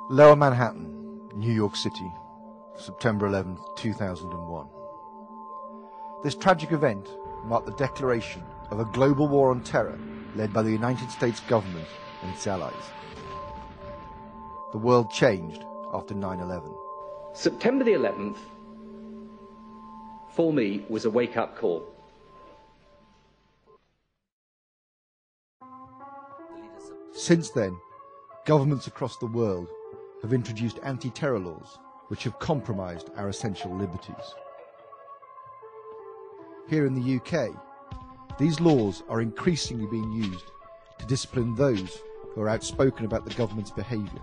Lower Manhattan, New York City, September 11, 2001. This tragic event marked the declaration of a global war on terror led by the United States government and its allies. The world changed after 9/11. September the 11th, for me, was a wake-up call. Since then, governments across the world have introduced anti-terror laws which have compromised our essential liberties. Here in the UK, these laws are increasingly being used to discipline those who are outspoken about the government's behaviour.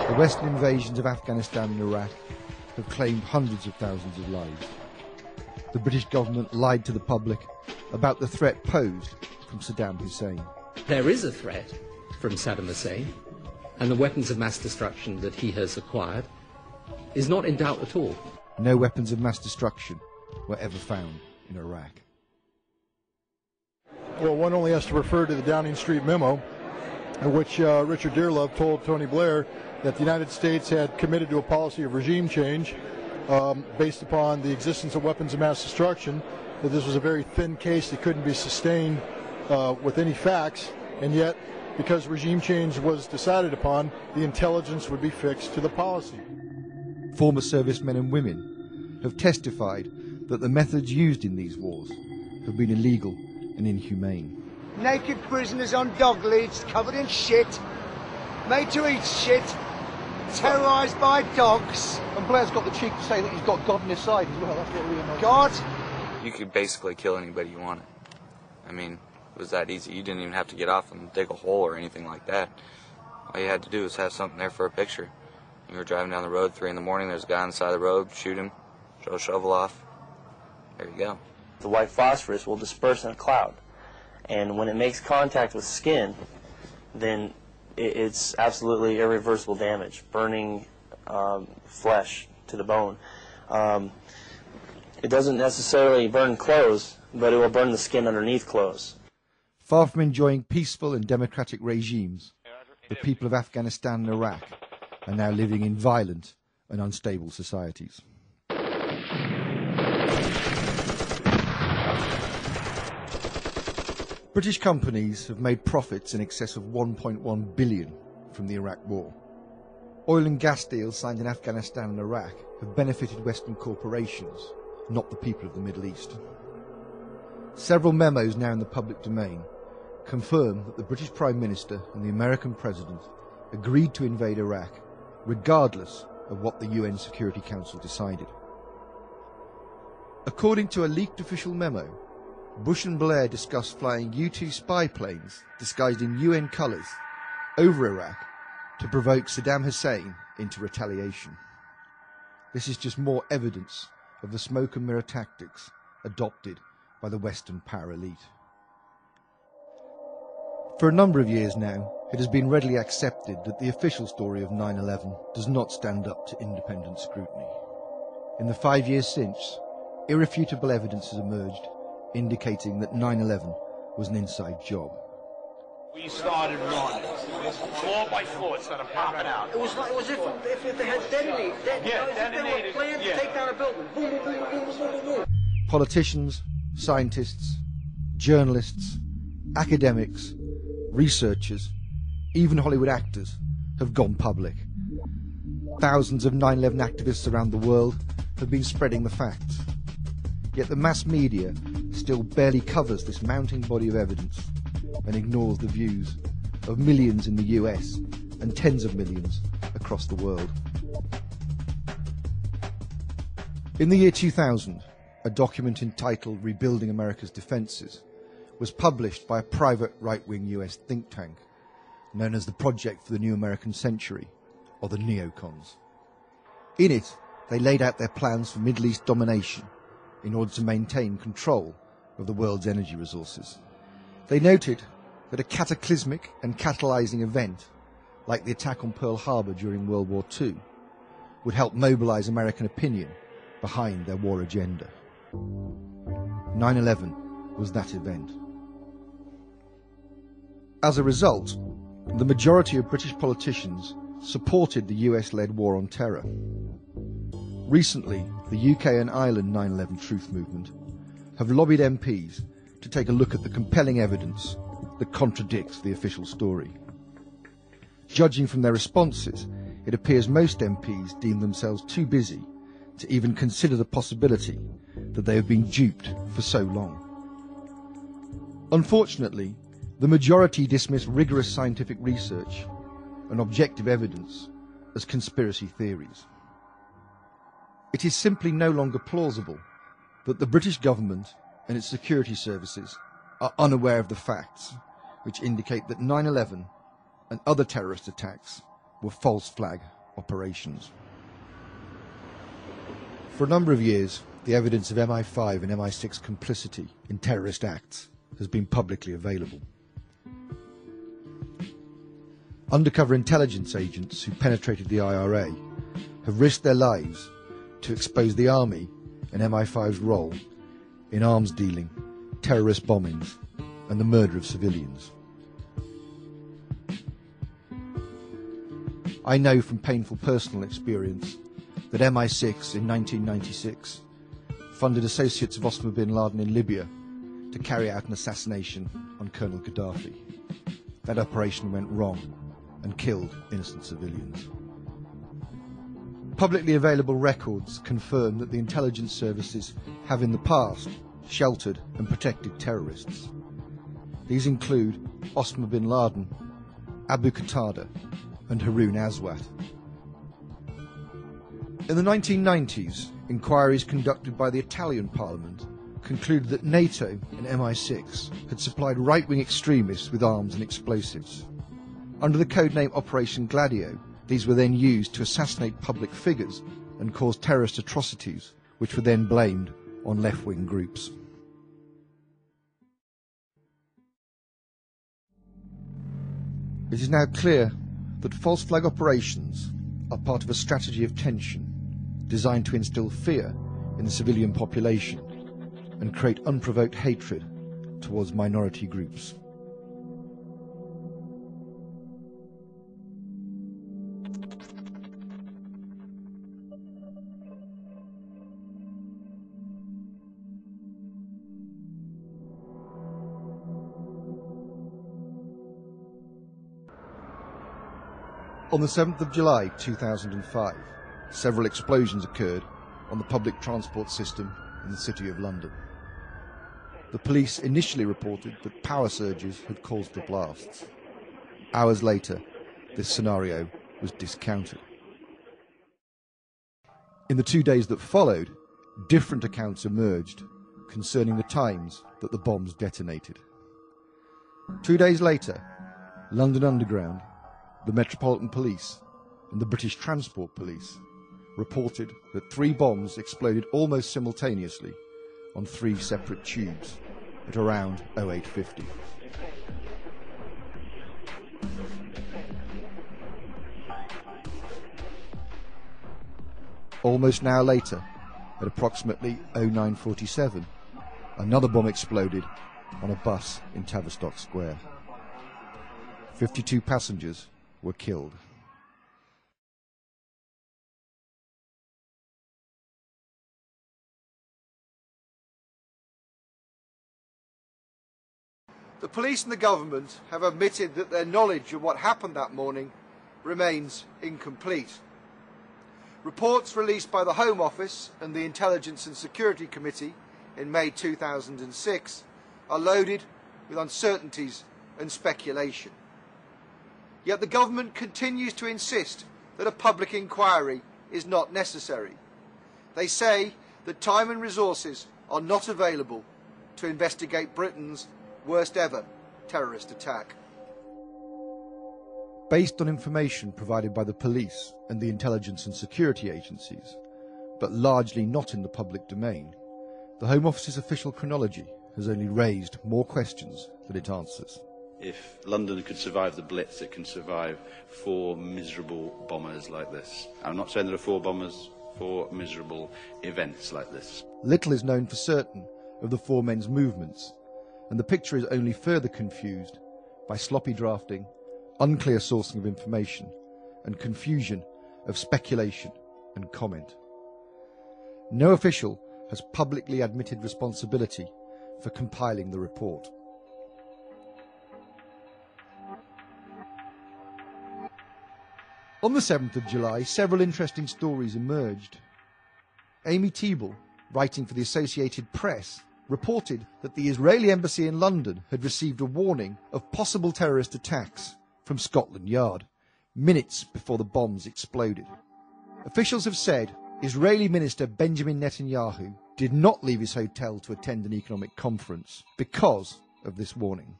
The Western invasions of Afghanistan and Iraq have claimed hundreds of thousands of lives. The British government lied to the public about the threat posed from Saddam Hussein. There is a threat from Saddam Hussein, and the weapons of mass destruction that he has acquired is not in doubt at all. No weapons of mass destruction were ever found in Iraq. Well, one only has to refer to the Downing Street memo, in which Richard Dearlove told Tony Blair that the United States had committed to a policy of regime change based upon the existence of weapons of mass destruction, that this was a very thin case that couldn't be sustained with any facts, and yet, because regime change was decided upon, the intelligence would be fixed to the policy. Former servicemen and women have testified that the methods used in these wars have been illegal and inhumane. Naked prisoners on dog leads, covered in shit, made to eat shit, terrorised by dogs. And Blair's got the cheek to say that he's got God on his side as well. That's what really annoys me. God? You could basically kill anybody you wanted. I mean, it was that easy. You didn't even have to get off and dig a hole or anything like that. All you had to do was have something there for a picture. You were driving down the road, 3 in the morning, there's a guy on the side of the road, shoot him, throw a shovel off. There you go. The white phosphorus will disperse in a cloud. And when it makes contact with skin, then it's absolutely irreversible damage, burning flesh to the bone. It doesn't necessarily burn clothes, but it will burn the skin underneath clothes. Far from enjoying peaceful and democratic regimes, the people of Afghanistan and Iraq are now living in violent and unstable societies. British companies have made profits in excess of 1.1 billion from the Iraq War. Oil and gas deals signed in Afghanistan and Iraq have benefited Western corporations, not the people of the Middle East. Several memos now in the public domain confirm that the British Prime Minister and the American President agreed to invade Iraq regardless of what the UN Security Council decided. According to a leaked official memo, Bush and Blair discussed flying U-2 spy planes disguised in UN colours over Iraq to provoke Saddam Hussein into retaliation. This is just more evidence of the smoke and mirror tactics adopted by the Western power elite. For a number of years now, it has been readily accepted that the official story of 9/11 does not stand up to independent scrutiny. In the 5 years since, irrefutable evidence has emerged indicating that 9/11 was an inside job. We started running, floor by floor, instead of popping out. It was if they had detonated. They were planned to take down a building. Boom, boom, boom, boom, boom, boom, boom. Politicians, scientists, journalists, academics, researchers, even Hollywood actors have gone public. Thousands of 9/11 activists around the world have been spreading the facts. Yet the mass media still barely covers this mounting body of evidence and ignores the views of millions in the US and tens of millions across the world. In the year 2000, a document entitled Rebuilding America's Defenses was published by a private right-wing US think tank known as the Project for the New American Century, or the neocons. In it, they laid out their plans for Middle East domination in order to maintain control of the world's energy resources. They noted that a cataclysmic and catalyzing event, like the attack on Pearl Harbor during World War II, would help mobilize American opinion behind their war agenda. 9/11 was that event. As a result, the majority of British politicians supported the US-led war on terror. Recently, the UK and Ireland 9/11 Truth Movement have lobbied MPs to take a look at the compelling evidence that contradicts the official story. Judging from their responses, it appears most MPs deem themselves too busy to even consider the possibility that they have been duped for so long. Unfortunately, the majority dismiss rigorous scientific research and objective evidence as conspiracy theories. It is simply no longer plausible that the British government and its security services are unaware of the facts which indicate that 9/11 and other terrorist attacks were false flag operations. For a number of years, the evidence of MI5 and MI6 complicity in terrorist acts has been publicly available. Undercover intelligence agents who penetrated the IRA have risked their lives to expose the army and MI5's role in arms dealing, terrorist bombings, and the murder of civilians. I know from painful personal experience that MI6 in 1996 funded associates of Osama bin Laden in Libya to carry out an assassination on Colonel Gaddafi. That operation went wrong and killed innocent civilians. Publicly available records confirm that the intelligence services have in the past sheltered and protected terrorists. These include Osama bin Laden, Abu Qatada, and Haroun Aswat. In the 1990s, inquiries conducted by the Italian Parliament concluded that NATO and MI6 had supplied right-wing extremists with arms and explosives. Under the codename Operation Gladio, these were then used to assassinate public figures and cause terrorist atrocities, which were then blamed on left-wing groups. It is now clear that false flag operations are part of a strategy of tension designed to instill fear in the civilian population and create unprovoked hatred towards minority groups. On the 7th of July 2005, several explosions occurred on the public transport system in the City of London. The police initially reported that power surges had caused the blasts. Hours later, this scenario was discounted. In the 2 days that followed, different accounts emerged concerning the times that the bombs detonated. 2 days later, London Underground, the Metropolitan Police and the British Transport Police reported that 3 bombs exploded almost simultaneously on 3 separate tubes at around 0850. Almost an hour later, at approximately 0947, another bomb exploded on a bus in Tavistock Square. 52 passengers were killed. The police and the government have admitted that their knowledge of what happened that morning remains incomplete. Reports released by the Home Office and the Intelligence and Security Committee in May 2006 are loaded with uncertainties and speculation. Yet the government continues to insist that a public inquiry is not necessary. They say that time and resources are not available to investigate Britain's worst ever terrorist attack. Based on information provided by the police and the intelligence and security agencies, but largely not in the public domain, the Home Office's official chronology has only raised more questions than it answers. If London could survive the Blitz, it can survive 4 miserable bombers like this. I'm not saying there are 4 bombers, 4 miserable events like this. Little is known for certain of the 4 men's movements and the picture is only further confused by sloppy drafting, unclear sourcing of information, and confusion of speculation and comment. No official has publicly admitted responsibility for compiling the report. On the 7th of July, several interesting stories emerged. Amy Teeble, writing for the Associated Press, reported that the Israeli embassy in London had received a warning of possible terrorist attacks from Scotland Yard, minutes before the bombs exploded. Officials have said Israeli Minister Benjamin Netanyahu did not leave his hotel to attend an economic conference because of this warning.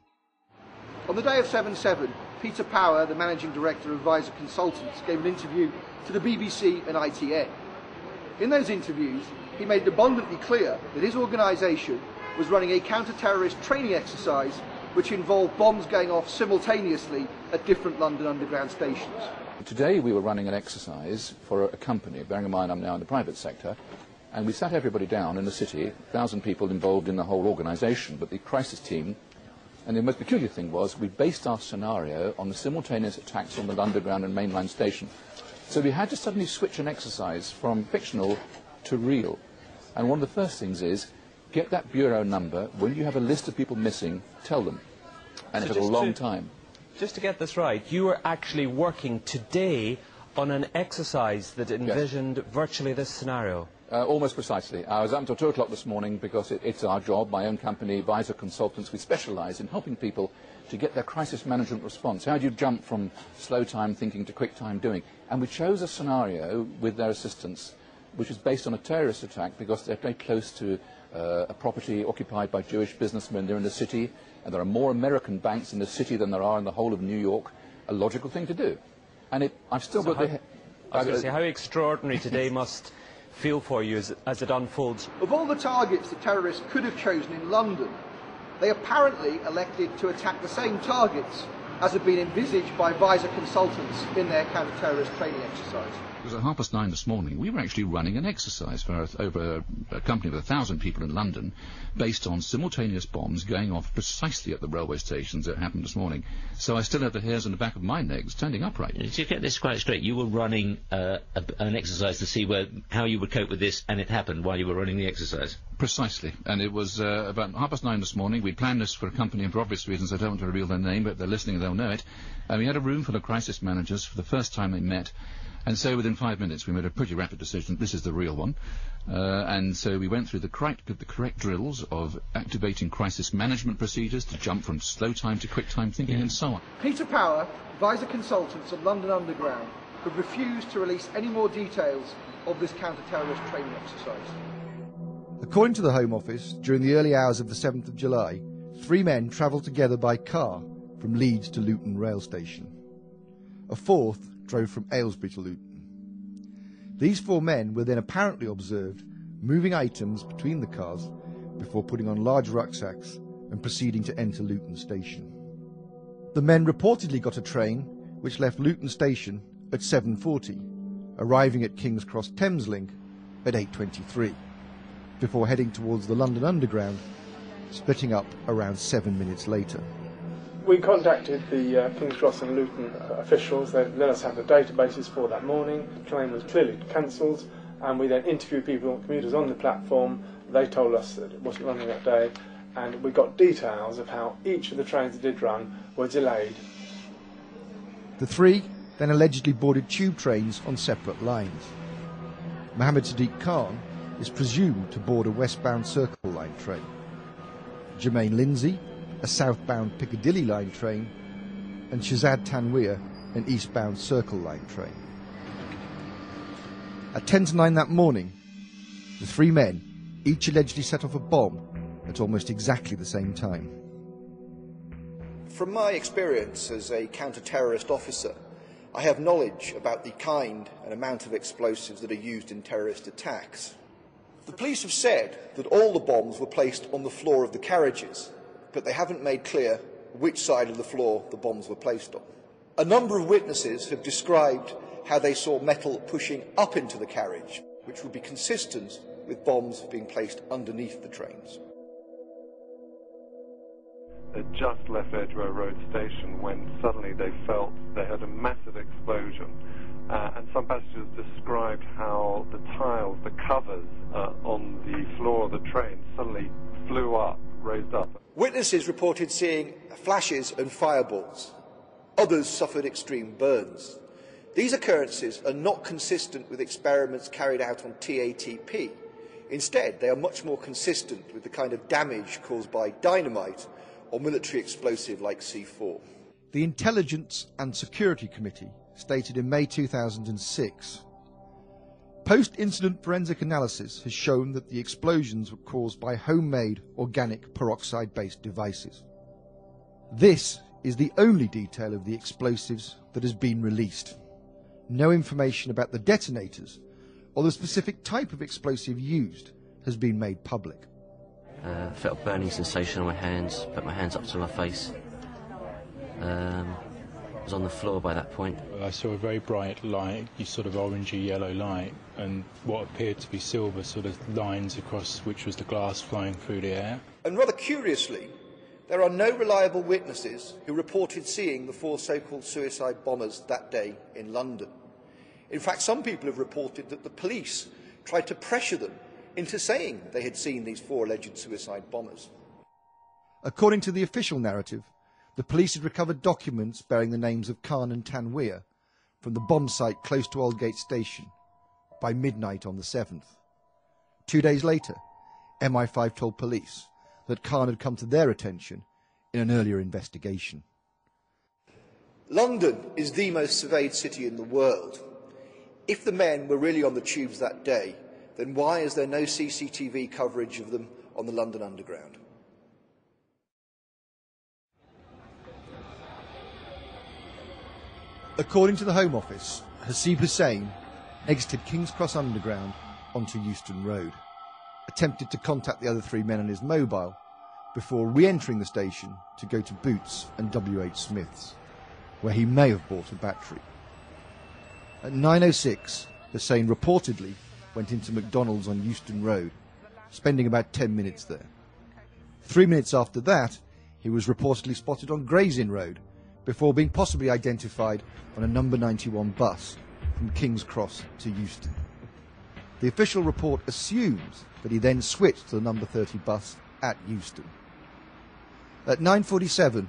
On the day of 7/7, Peter Power, the managing director of Visor Consultants, gave an interview to the BBC and ITN. In those interviews, he made it abundantly clear that his organisation was running a counter-terrorist training exercise which involved bombs going off simultaneously at different London Underground stations. Today we were running an exercise for a company, bearing in mind I'm now in the private sector, and we sat everybody down in the city, 1,000 people involved in the whole organisation, but the crisis team. And the most peculiar thing was we based our scenario on the simultaneous attacks on the Underground and mainline station. So we had to suddenly switch an exercise from fictional to real. And one of the first things is, get that bureau number. When you have a list of people missing, tell them. And it took a long time. Just to get this right, you were actually working today on an exercise that envisioned virtually this scenario. Almost precisely. I was up until 2 o'clock this morning because it's our job, my own company, Visor Consultants. We specialise in helping people to get their crisis management response. How do you jump from slow time thinking to quick time doing? And we chose a scenario with their assistance which is based on a terrorist attack because they're very close to a property occupied by Jewish businessmen. They're in the city, and there are more American banks in the city than there are in the whole of New York. A logical thing to do. And I've still got the... I was going to say, how extraordinary today must feel for you as it unfolds. Of all the targets the terrorists could have chosen in London, they apparently elected to attack the same targets as had been envisaged by Visor Consultants in their counter-terrorist training exercise. It was at 9:30 this morning. We were actually running an exercise for over a company with 1,000 people in London based on simultaneous bombs going off precisely at the railway stations that happened this morning. So I still have the hairs on the back of my neck standing upright. To get this quite straight, you were running an exercise to see how you would cope with this, and it happened while you were running the exercise? Precisely. And it was about 9:30 this morning. We planned this for a company, and for obvious reasons I don't want to reveal their name, but if they're listening they'll know it. And we had a room full of crisis managers for the first time they met. And so within 5 minutes we made a pretty rapid decision, this is the real one. And so we went through the correct drills of activating crisis management procedures to jump from slow time to quick time thinking and so on. Peter Power, Visor Consultants and London Underground have refused to release any more details of this counter-terrorist training exercise. According to the Home Office, during the early hours of the 7th of July, 3 men travelled together by car from Leeds to Luton rail station. A fourth drove from Aylesbury to Luton. These 4 men were then apparently observed moving items between the cars before putting on large rucksacks and proceeding to enter Luton station. The men reportedly got a train which left Luton station at 7:40, arriving at King's Cross Thameslink at 8:23, before heading towards the London Underground, splitting up around 7 minutes later. We contacted the King's Cross and Luton officials. They let us have the databases for that morning. The train was clearly cancelled, and we then interviewed commuters on the platform. They told us that it wasn't running that day, and we got details of how each of the trains that did run were delayed. The 3 then allegedly boarded tube trains on separate lines. Mohammed Sadiq Khan is presumed to board a westbound Circle Line train. Jermaine Lindsay, a southbound Piccadilly Line train, and Shazad Tanweer, an eastbound Circle Line train. At 10 to 9 that morning, the 3 men each allegedly set off a bomb at almost exactly the same time. From my experience as a counter-terrorist officer, I have knowledge about the kind and amount of explosives that are used in terrorist attacks. The police have said that all the bombs were placed on the floor of the carriages, but they haven't made clear which side of the floor the bombs were placed on. A number of witnesses have described how they saw metal pushing up into the carriage, which would be consistent with bombs being placed underneath the trains. had just left Edgware Road Station when suddenly they felt they heard a massive explosion. And some passengers described how the tiles, the covers on the floor of the train suddenly flew up, raised up. Witnesses reported seeing flashes and fireballs. Others suffered extreme burns. These occurrences are not consistent with experiments carried out on TATP. Instead, they are much more consistent with the kind of damage caused by dynamite or military explosive like C4. The Intelligence and Security Committee stated in May 2006, post-incident forensic analysis has shown that the explosions were caused by homemade organic peroxide-based devices. This is the only detail of the explosives that has been released. No information about the detonators or the specific type of explosive used has been made public. I felt a burning sensation on my hands, put my hands up to my face. I was on the floor by that point. I saw a very bright light, sort of orangey yellow light, and what appeared to be silver sort of lines across which was the glass flying through the air. And rather curiously, there are no reliable witnesses who reported seeing the 4 so-called suicide bombers that day in London. In fact, some people have reported that the police tried to pressure them into saying they had seen these 4 alleged suicide bombers. According to the official narrative, the police had recovered documents bearing the names of Khan and Tanweer from the bomb site close to Aldgate Station by midnight on the 7th. 2 days later, MI5 told police that Khan had come to their attention in an earlier investigation. London is the most surveyed city in the world. If the men were really on the tubes that day, then why is there no CCTV coverage of them on the London Underground? According to the Home Office, Hasib Hussain exited King's Cross Underground onto Euston Road, attempted to contact the other 3 men on his mobile before re-entering the station to go to Boots and WH Smith's, where he may have bought a battery. At 9:06, Hussain reportedly went into McDonald's on Euston Road, spending about 10 minutes there. 3 minutes after that, he was reportedly spotted on Gray's Inn Road, before being possibly identified on a number 91 bus from King's Cross to Euston. The official report assumes that he then switched to the number 30 bus at Euston. At 9:47,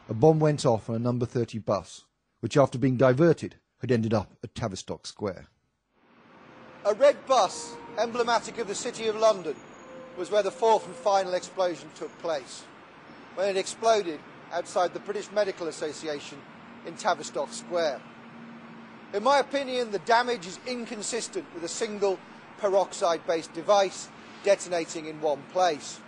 a bomb went off on a number 30 bus, which after being diverted had ended up at Tavistock Square. A red bus, emblematic of the City of London, was where the 4th and final explosion took place, when it exploded outside the British Medical Association in Tavistock Square. In my opinion, the damage is inconsistent with a single peroxide-based device detonating in one place.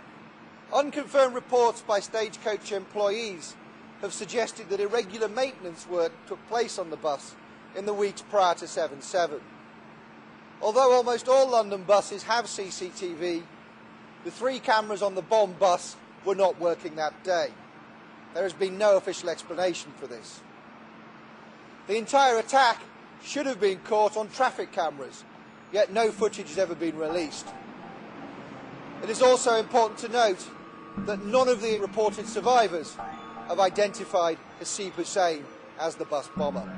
Unconfirmed reports by Stagecoach employees have suggested that irregular maintenance work took place on the bus in the weeks prior to 7/7. Although almost all London buses have CCTV, the 3 cameras on the bomb bus were not working that day. There has been no official explanation for this. The entire attack should have been caught on traffic cameras, yet no footage has ever been released. It is also important to note that none of the reported survivors have identified Hasib Hussain as the bus bomber.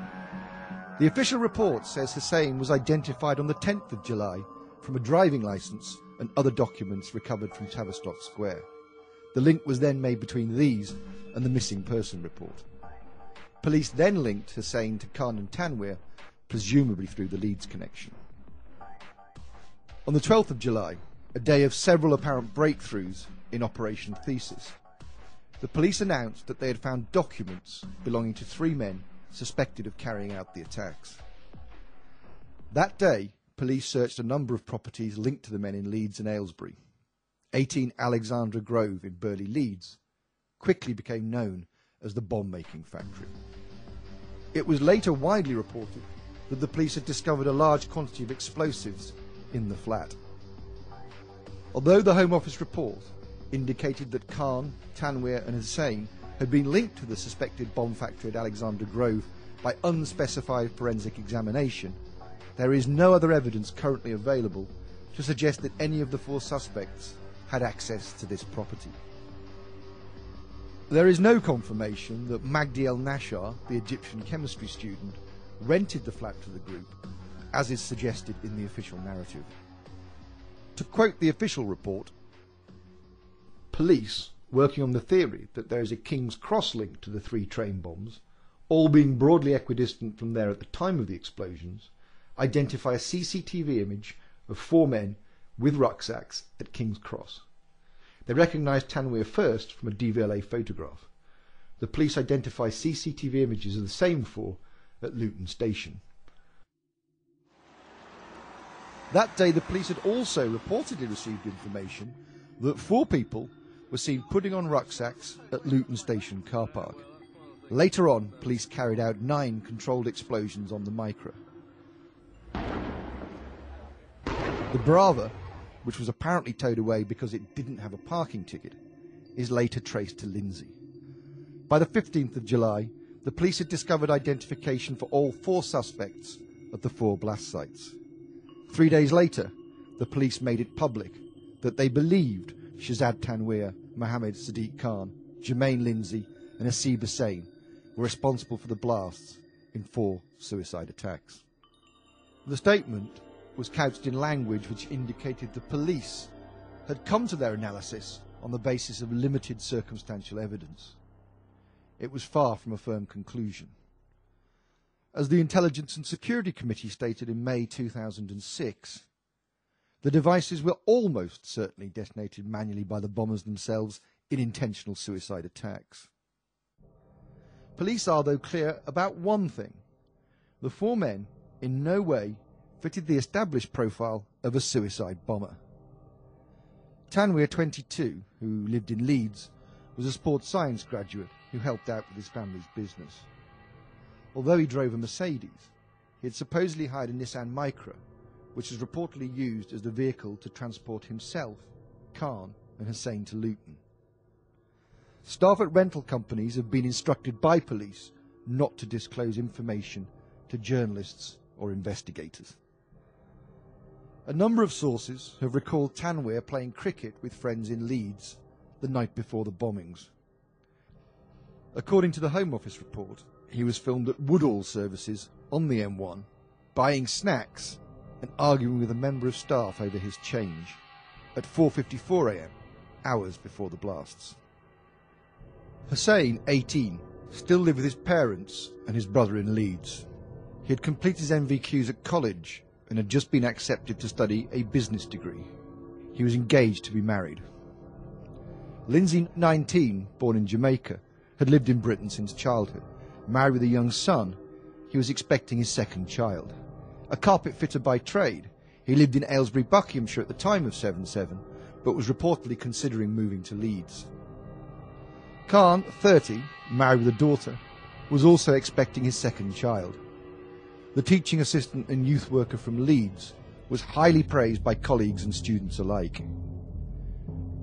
The official report says Hussain was identified on the 10th of July from a driving licence and other documents recovered from Tavistock Square. The link was then made between these and the missing person report. Police then linked Hussain to Khan and Tanweer, presumably through the Leeds connection. On the 12th of July, a day of several apparent breakthroughs in Operation Thesis, the police announced that they had found documents belonging to 3 men suspected of carrying out the attacks. That day, police searched a number of properties linked to the men in Leeds and Aylesbury. 18 Alexandra Grove in Burley, Leeds, quickly became known as the bomb-making factory. It was later widely reported that the police had discovered a large quantity of explosives in the flat. Although the Home Office report indicated that Khan, Tanweer and Hussain had been linked to the suspected bomb factory at Alexandra Grove by unspecified forensic examination, there is no other evidence currently available to suggest that any of the 4 suspects had access to this property. There is no confirmation that Magdi El-Nashar, the Egyptian chemistry student, rented the flat to the group, as is suggested in the official narrative. To quote the official report, police, working on the theory that there is a King's Cross link to the 3 train bombs, all being broadly equidistant from there at the time of the explosions, identify a CCTV image of 4 men with rucksacks at King's Cross. They recognised Tanweer first from a DVLA photograph. The police identify CCTV images of the same 4 at Luton Station. That day the police had also reportedly received information that 4 people were seen putting on rucksacks at Luton Station car park. Later on, police carried out 9 controlled explosions on the Micra. The Brava, which was apparently towed away because it didn't have a parking ticket, is later traced to Lindsay. By the 15th of July, the police had discovered identification for all 4 suspects at the 4 blast sites. 3 days later, the police made it public that they believed Shahzad Tanweer, Mohammed Sadiq Khan, Jermaine Lindsay and Hasib Hussain were responsible for the blasts in 4 suicide attacks. The statement was couched in language which indicated the police had come to their analysis on the basis of limited circumstantial evidence. It was far from a firm conclusion. As the Intelligence and Security Committee stated in May 2006, the devices were almost certainly detonated manually by the bombers themselves in intentional suicide attacks. Police are, though, clear about one thing. The 4 men in no way fitted the established profile of a suicide bomber. Tanweer, 22, who lived in Leeds, was a sports science graduate who helped out with his family's business. Although he drove a Mercedes, he had supposedly hired a Nissan Micra, which was reportedly used as the vehicle to transport himself, Khan and Hussain to Luton. Staff at rental companies have been instructed by police not to disclose information to journalists or investigators. A number of sources have recalled Tanweer playing cricket with friends in Leeds the night before the bombings. According to the Home Office report, he was filmed at Woodall services on the M1, buying snacks and arguing with a member of staff over his change at 4:54 a.m, hours before the blasts. Hussain, 18, still lived with his parents and his brother in Leeds. He had completed his NVQs at college and had just been accepted to study a business degree. He was engaged to be married. Lindsay, 19, born in Jamaica, had lived in Britain since childhood. Married with a young son, he was expecting his 2nd child. A carpet fitter by trade, he lived in Aylesbury, Buckinghamshire at the time of 7/7, but was reportedly considering moving to Leeds. Khan, 30, married with a daughter, was also expecting his 2nd child. The teaching assistant and youth worker from Leeds was highly praised by colleagues and students alike.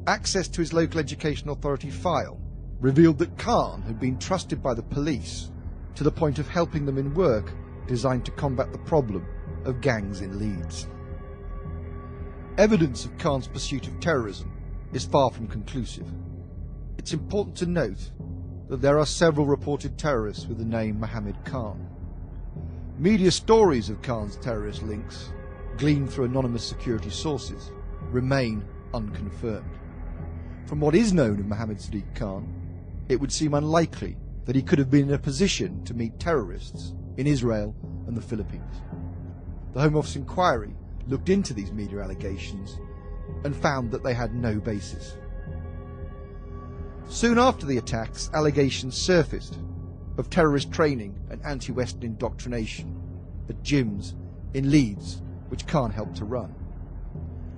Access to his local education authority file revealed that Khan had been trusted by the police to the point of helping them in work designed to combat the problem of gangs in Leeds. Evidence of Khan's pursuit of terrorism is far from conclusive. It's important to note that there are several reported terrorists with the name Mohammed Khan. Media stories of Khan's terrorist links, gleaned through anonymous security sources, remain unconfirmed. From what is known of Mohammed Sadiq Khan, it would seem unlikely that he could have been in a position to meet terrorists in Israel and the Philippines. The Home Office inquiry looked into these media allegations and found that they had no basis. Soon after the attacks, allegations surfaced of terrorist training and anti-Western indoctrination at gyms in Leeds, which Khan helped to run.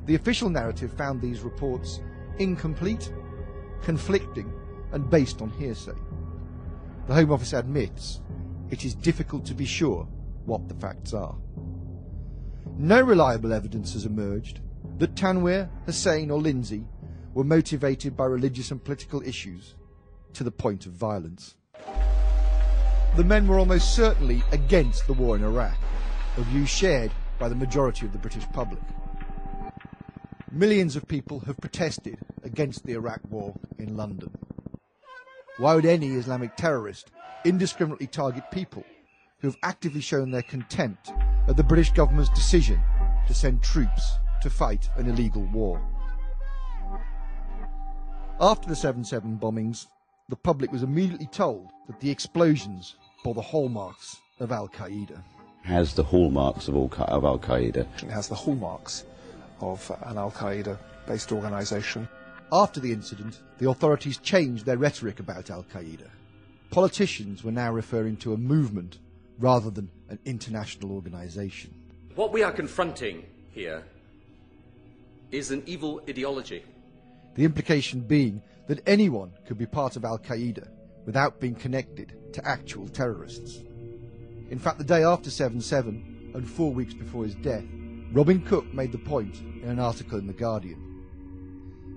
The official narrative found these reports incomplete, conflicting, and based on hearsay. The Home Office admits it is difficult to be sure what the facts are. No reliable evidence has emerged that Tanweer, Hussain or Lindsay were motivated by religious and political issues to the point of violence. The men were almost certainly against the war in Iraq, a view shared by the majority of the British public. Millions of people have protested against the Iraq war in London. Why would any Islamic terrorist indiscriminately target people who have actively shown their contempt at the British government's decision to send troops to fight an illegal war? After the 7/7 bombings, the public was immediately told that the explosions bore the hallmarks of Al-Qaeda. Has the hallmarks of Al-Qaeda. It has the hallmarks of an Al-Qaeda-based organisation. After the incident, the authorities changed their rhetoric about Al-Qaeda. Politicians were now referring to a movement rather than an international organisation. What we are confronting here is an evil ideology. The implication being that anyone could be part of Al-Qaeda without being connected to actual terrorists. In fact, the day after 7/7, and 4 weeks before his death, Robin Cook made the point in an article in The Guardian.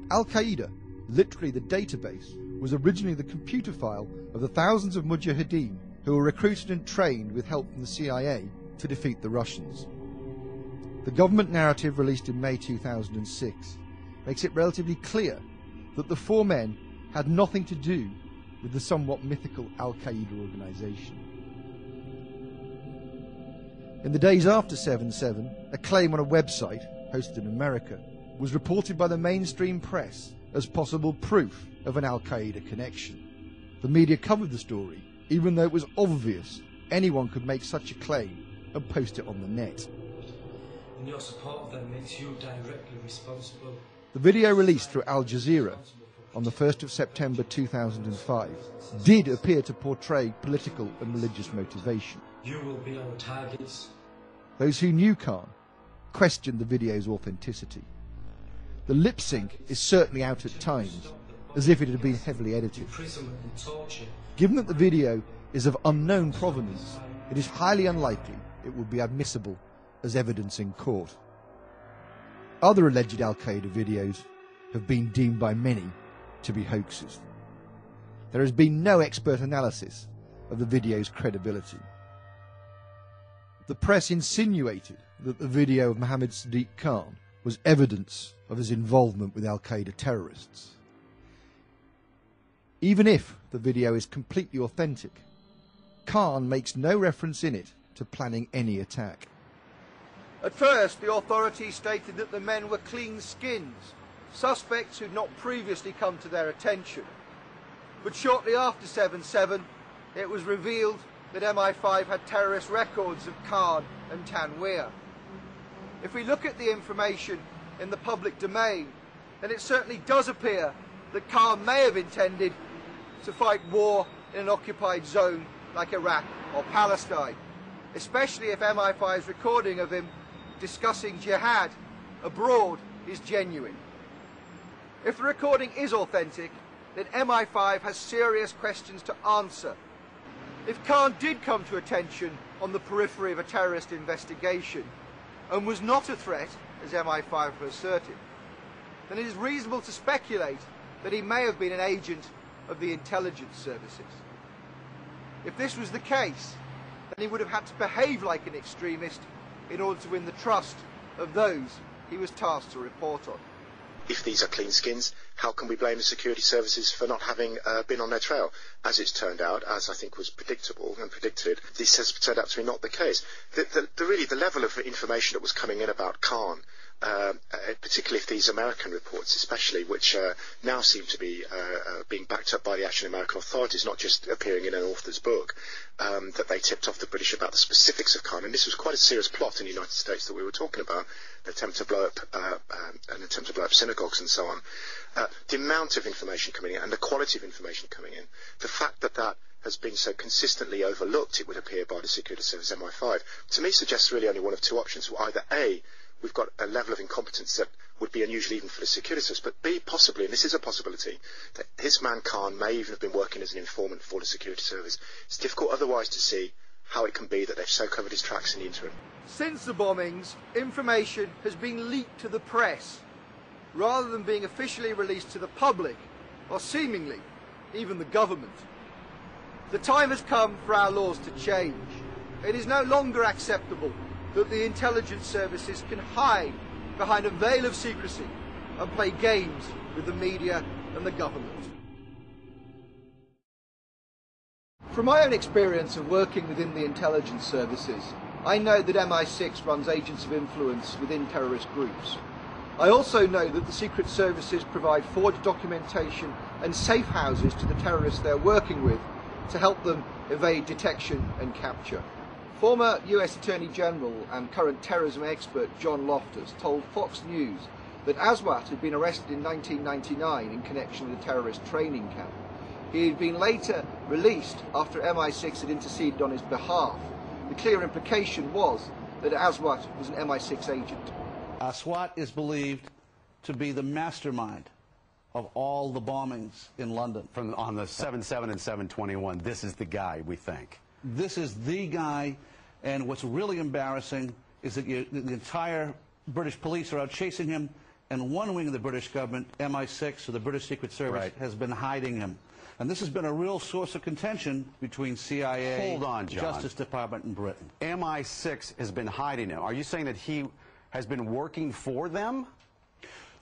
Al-Qaeda, literally the database, was originally the computer file of the thousands of mujahideen who were recruited and trained with help from the CIA to defeat the Russians. The government narrative released in May 2006 makes it relatively clear that the four men had nothing to do with the somewhat mythical Al-Qaeda organisation. In the days after 7/7, a claim on a website, hosted in America, was reported by the mainstream press as possible proof of an Al-Qaeda connection. The media covered the story, even though it was obvious anyone could make such a claim and post it on the net. And your support of them makes you directly responsible. The video released through Al Jazeera on the 1st of September 2005 did appear to portray political and religious motivation. You will be our targets. Those who knew Khan questioned the video's authenticity. The lip sync is certainly out at times, as if it had been heavily edited. Imprisonment and torture. Given that the video is of unknown provenance, it is highly unlikely it would be admissible as evidence in court. Other alleged Al-Qaeda videos have been deemed by many to be hoaxes. There has been no expert analysis of the video's credibility. The press insinuated that the video of Mohammed Sadiq Khan was evidence of his involvement with Al-Qaeda terrorists. Even if the video is completely authentic, Khan makes no reference in it to planning any attack. At first, the authorities stated that the men were clean skins, suspects who'd not previously come to their attention. But shortly after 7/7, it was revealed that MI5 had terrorist records of Khan and Tanweer. If we look at the information in the public domain, then it certainly does appear that Khan may have intended to fight war in an occupied zone like Iraq or Palestine, especially if MI5's recording of him discussing jihad abroad is genuine. If the recording is authentic, then MI5 has serious questions to answer. If Khan did come to attention on the periphery of a terrorist investigation and was not a threat, as MI5 have asserted, then it is reasonable to speculate that he may have been an agent of the intelligence services. If this was the case, then he would have had to behave like an extremist in order to win the trust of those he was tasked to report on. If these are clean skins, how can we blame the security services for not having been on their trail? As it's turned out, as I think was predictable and predicted, this has turned out to be not the case. Really, the level of information that was coming in about Khan, particularly if these American reports especially, which now seem to be being backed up by the actual American authorities, not just appearing in an author's book, that they tipped off the British about the specifics of Khan. And this was quite a serious plot in the United States that we were talking about, an attempt to blow up synagogues and so on. The amount of information coming in and the quality of information coming in, the fact that that has been so consistently overlooked, it would appear, by the security service MI5, to me suggests really only one of two options. Either A, we've got a level of incompetence that would be unusual even for the security service, but B, possibly, and this is a possibility, that his man Khan may even have been working as an informant for the security service. It's difficult otherwise to see how it can be that they've so covered his tracks in the interim. Since the bombings, information has been leaked to the press, rather than being officially released to the public, or seemingly, even the government. The time has come for our laws to change. It is no longer acceptable that the intelligence services can hide behind a veil of secrecy and play games with the media and the government. From my own experience of working within the intelligence services, I know that MI6 runs agents of influence within terrorist groups. I also know that the secret services provide forged documentation and safe houses to the terrorists they're working with to help them evade detection and capture. Former US Attorney General and current terrorism expert John Loftus told Fox News that Aswat had been arrested in 1999 in connection with a terrorist training camp. He had been later released after MI6 had interceded on his behalf. The clear implication was that Aswat was an MI6 agent. Aswat is believed to be the mastermind of all the bombings in London. On the 7/7 and 7/21, this is the guy, we think. This is the guy, and what's really embarrassing is that the entire British police are out chasing him, and one wing of the British government, MI6, or the British Secret Service, has been hiding him. And this has been a real source of contention between CIA, Hold on, John. Justice Department, and Britain. MI6 has been hiding him. Are you saying that he has been working for them?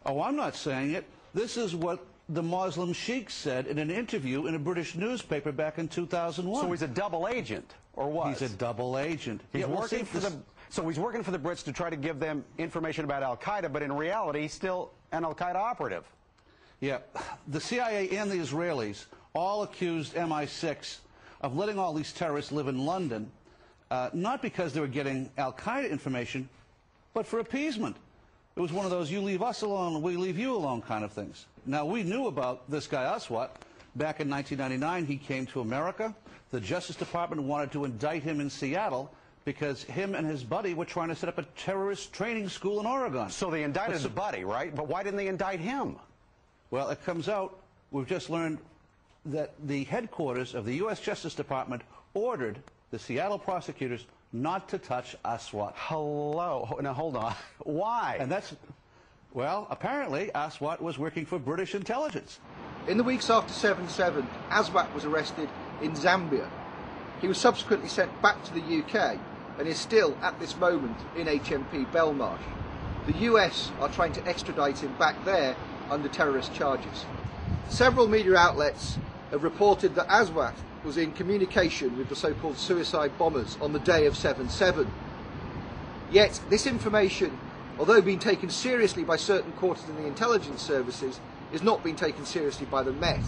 Oh, I'm not saying it. This is what the Muslim sheikh said in an interview in a British newspaper back in 2001. So he's a double agent, or what? He's a double agent. He's working for so he's working for the Brits to try to give them information about Al-Qaeda, but in reality, he's still an Al-Qaeda operative. Yeah. The CIA and the Israelis all accused MI6 of letting all these terrorists live in London, not because they were getting Al-Qaeda information, but for appeasement. It was one of those you leave us alone, we leave you alone kind of things. Now, we knew about this guy Aswat. Back in 1999, he came to America. The Justice Department wanted to indict him in Seattle because him and his buddy were trying to set up a terrorist training school in Oregon. So they indicted the buddy, right? But why didn't they indict him? Well, it comes out, we've just learned that the headquarters of the U.S. Justice Department ordered the Seattle prosecutors not to touch Aswat. Hello. Now, hold on. Why? And that's, well, apparently Aswat was working for British intelligence. In the weeks after 7/7, Aswat was arrested in Zambia. He was subsequently sent back to the UK and is still, at this moment, in HMP Belmarsh. The US are trying to extradite him back there under terrorist charges. Several media outlets have reported that Aswat was in communication with the so-called suicide bombers on the day of 7/7. Yet this information, although being taken seriously by certain quarters in the intelligence services, is not being taken seriously by the Met.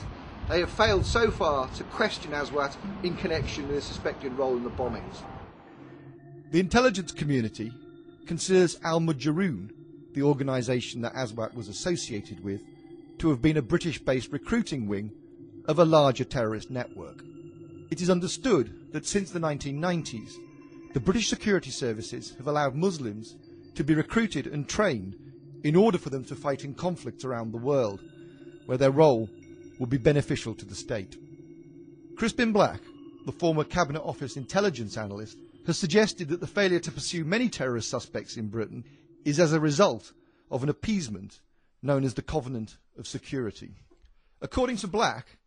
They have failed so far to question Aswat in connection with a suspected role in the bombings. The intelligence community considers Al-Mujahideen, the organisation that Aswat was associated with, to have been a British-based recruiting wing of a larger terrorist network. It is understood that since the 1990s, the British security services have allowed Muslims to be recruited and trained in order for them to fight in conflicts around the world, where their role would be beneficial to the state. Crispin Black, the former Cabinet Office intelligence analyst, has suggested that the failure to pursue many terrorist suspects in Britain is as a result of an appeasement known as the Covenant of Security. According to Black,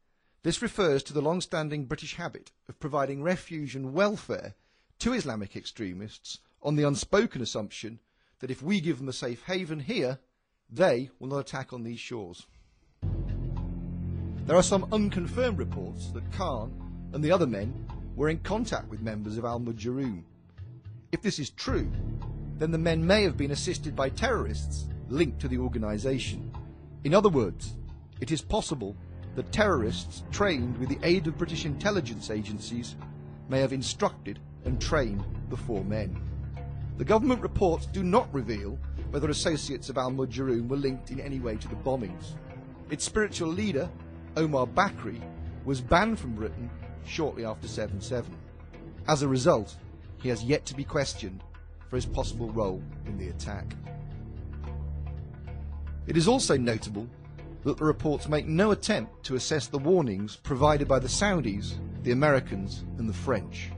this refers to the long-standing British habit of providing refuge and welfare to Islamic extremists on the unspoken assumption that if we give them a safe haven here, they will not attack on these shores. There are some unconfirmed reports that Khan and the other men were in contact with members of Al-Mujahideen. If this is true, then the men may have been assisted by terrorists linked to the organisation. In other words, it is possible that terrorists trained with the aid of British intelligence agencies may have instructed and trained the four men. The government reports do not reveal whether associates of Al-Mujahideen were linked in any way to the bombings. Its spiritual leader, Omar Bakri, was banned from Britain shortly after 7/7. As a result, he has yet to be questioned for his possible role in the attack. It is also notable that the reports make no attempt to assess the warnings provided by the Saudis, the Americans and the French.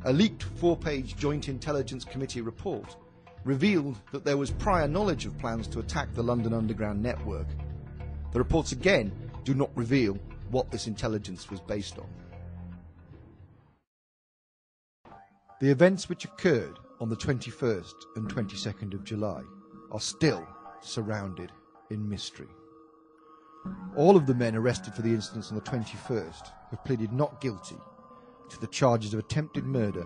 A leaked 4-page Joint Intelligence Committee report revealed that there was prior knowledge of plans to attack the London Underground network. The reports again do not reveal what this intelligence was based on. The events which occurred on the 21st and 22nd of July are still surrounded in mystery. All of the men arrested for the incidents on the 21st have pleaded not guilty, to the charges of attempted murder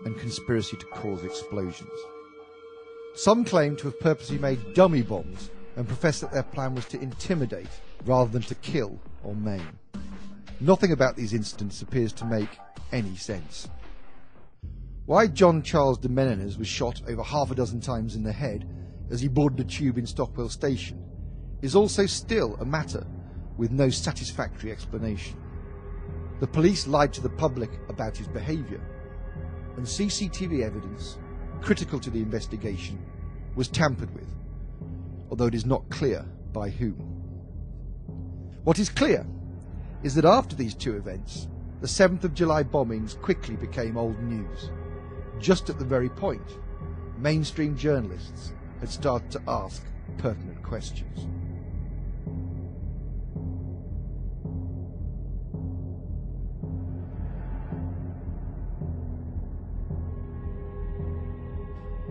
and conspiracy to cause explosions. Some claim to have purposely made dummy bombs and profess that their plan was to intimidate rather than to kill or maim. Nothing about these incidents appears to make any sense. Why John Charles de Menendez was shot over half a dozen times in the head as he boarded a tube in Stockwell Station is also still a matter with no satisfactory explanation. The police lied to the public about his behaviour, and CCTV evidence, critical to the investigation, was tampered with, although it is not clear by whom. What is clear is that after these two events, the 7th of July bombings quickly became old news, just at the very point mainstream journalists had started to ask pertinent questions.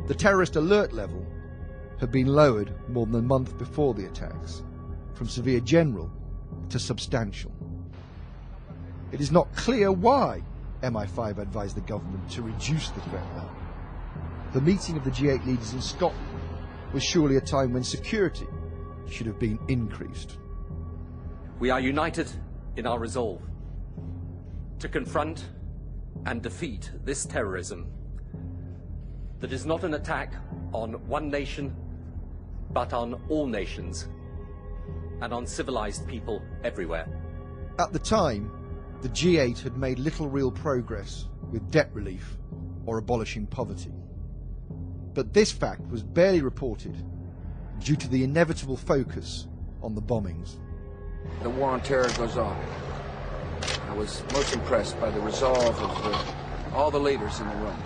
The terrorist alert level had been lowered more than a month before the attacks, from severe general to substantial. It is not clear why MI5 advised the government to reduce the threat level. The meeting of the G8 leaders in Scotland was surely a time when security should have been increased. We are united in our resolve to confront and defeat this terrorism that is not an attack on one nation, but on all nations and on civilized people everywhere. At the time, the G8 had made little real progress with debt relief or abolishing poverty. But this fact was barely reported due to the inevitable focus on the bombings. The war on terror goes on. I was most impressed by the resolve of all the leaders in the room.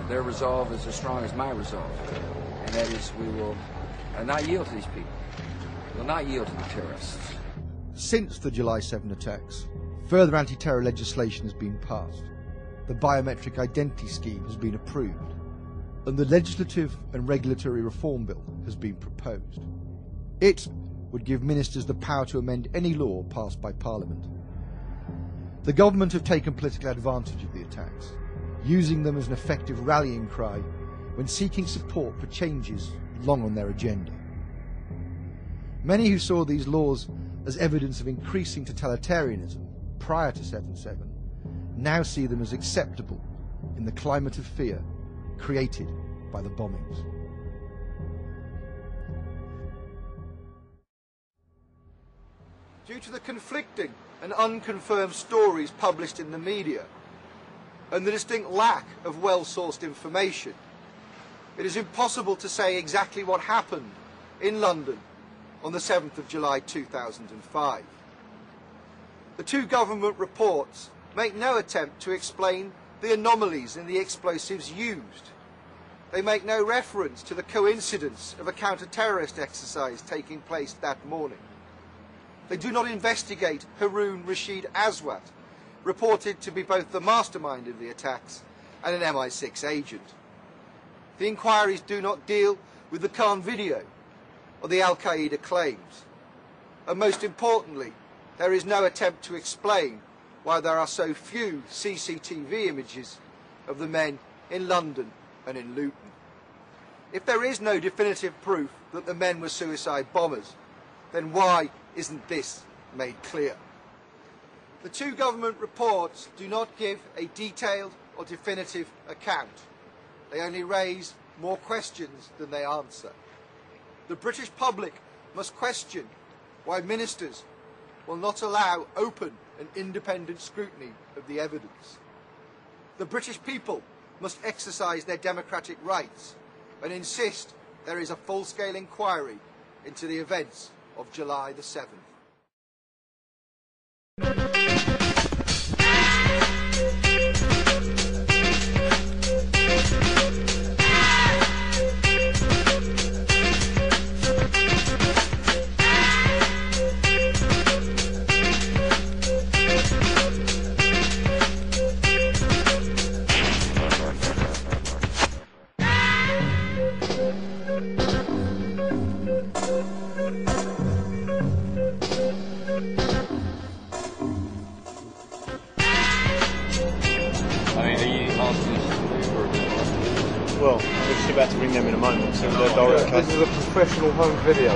Their resolve is as strong as my resolve, and that is we will not yield to these people. We will not yield to the terrorists. Since the July 7 attacks, further anti-terror legislation has been passed, the biometric identity scheme has been approved, and the legislative and regulatory reform bill has been proposed. It would give ministers the power to amend any law passed by Parliament. The government have taken political advantage of the attacks, using them as an effective rallying cry when seeking support for changes long on their agenda. Many who saw these laws as evidence of increasing totalitarianism prior to 7/7 now see them as acceptable in the climate of fear created by the bombings. Due to the conflicting and unconfirmed stories published in the media, and the distinct lack of well-sourced information, it is impossible to say exactly what happened in London on the 7th of July 2005. The two government reports make no attempt to explain the anomalies in the explosives used. They make no reference to the coincidence of a counter-terrorist exercise taking place that morning. They do not investigate Haroon Rashid Aswat, reported to be both the mastermind of the attacks and an MI6 agent. The inquiries do not deal with the Khan video or the Al-Qaeda claims. And most importantly, there is no attempt to explain why there are so few CCTV images of the men in London and in Luton. If there is no definitive proof that the men were suicide bombers, then why isn't this made clear? The two government reports do not give a detailed or definitive account. They only raise more questions than they answer. The British public must question why ministers will not allow open and independent scrutiny of the evidence. The British people must exercise their democratic rights and insist there is a full-scale inquiry into the events of July the 7th. ring them in a moment. So they're direct. This is a professional home video.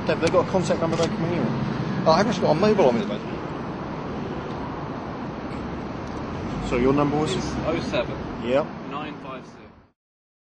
Dave, they've got a contact number they can ring you on. Oh, I haven't actually got a mobile on me at the moment. So your number was? It's 07. Yep. 956.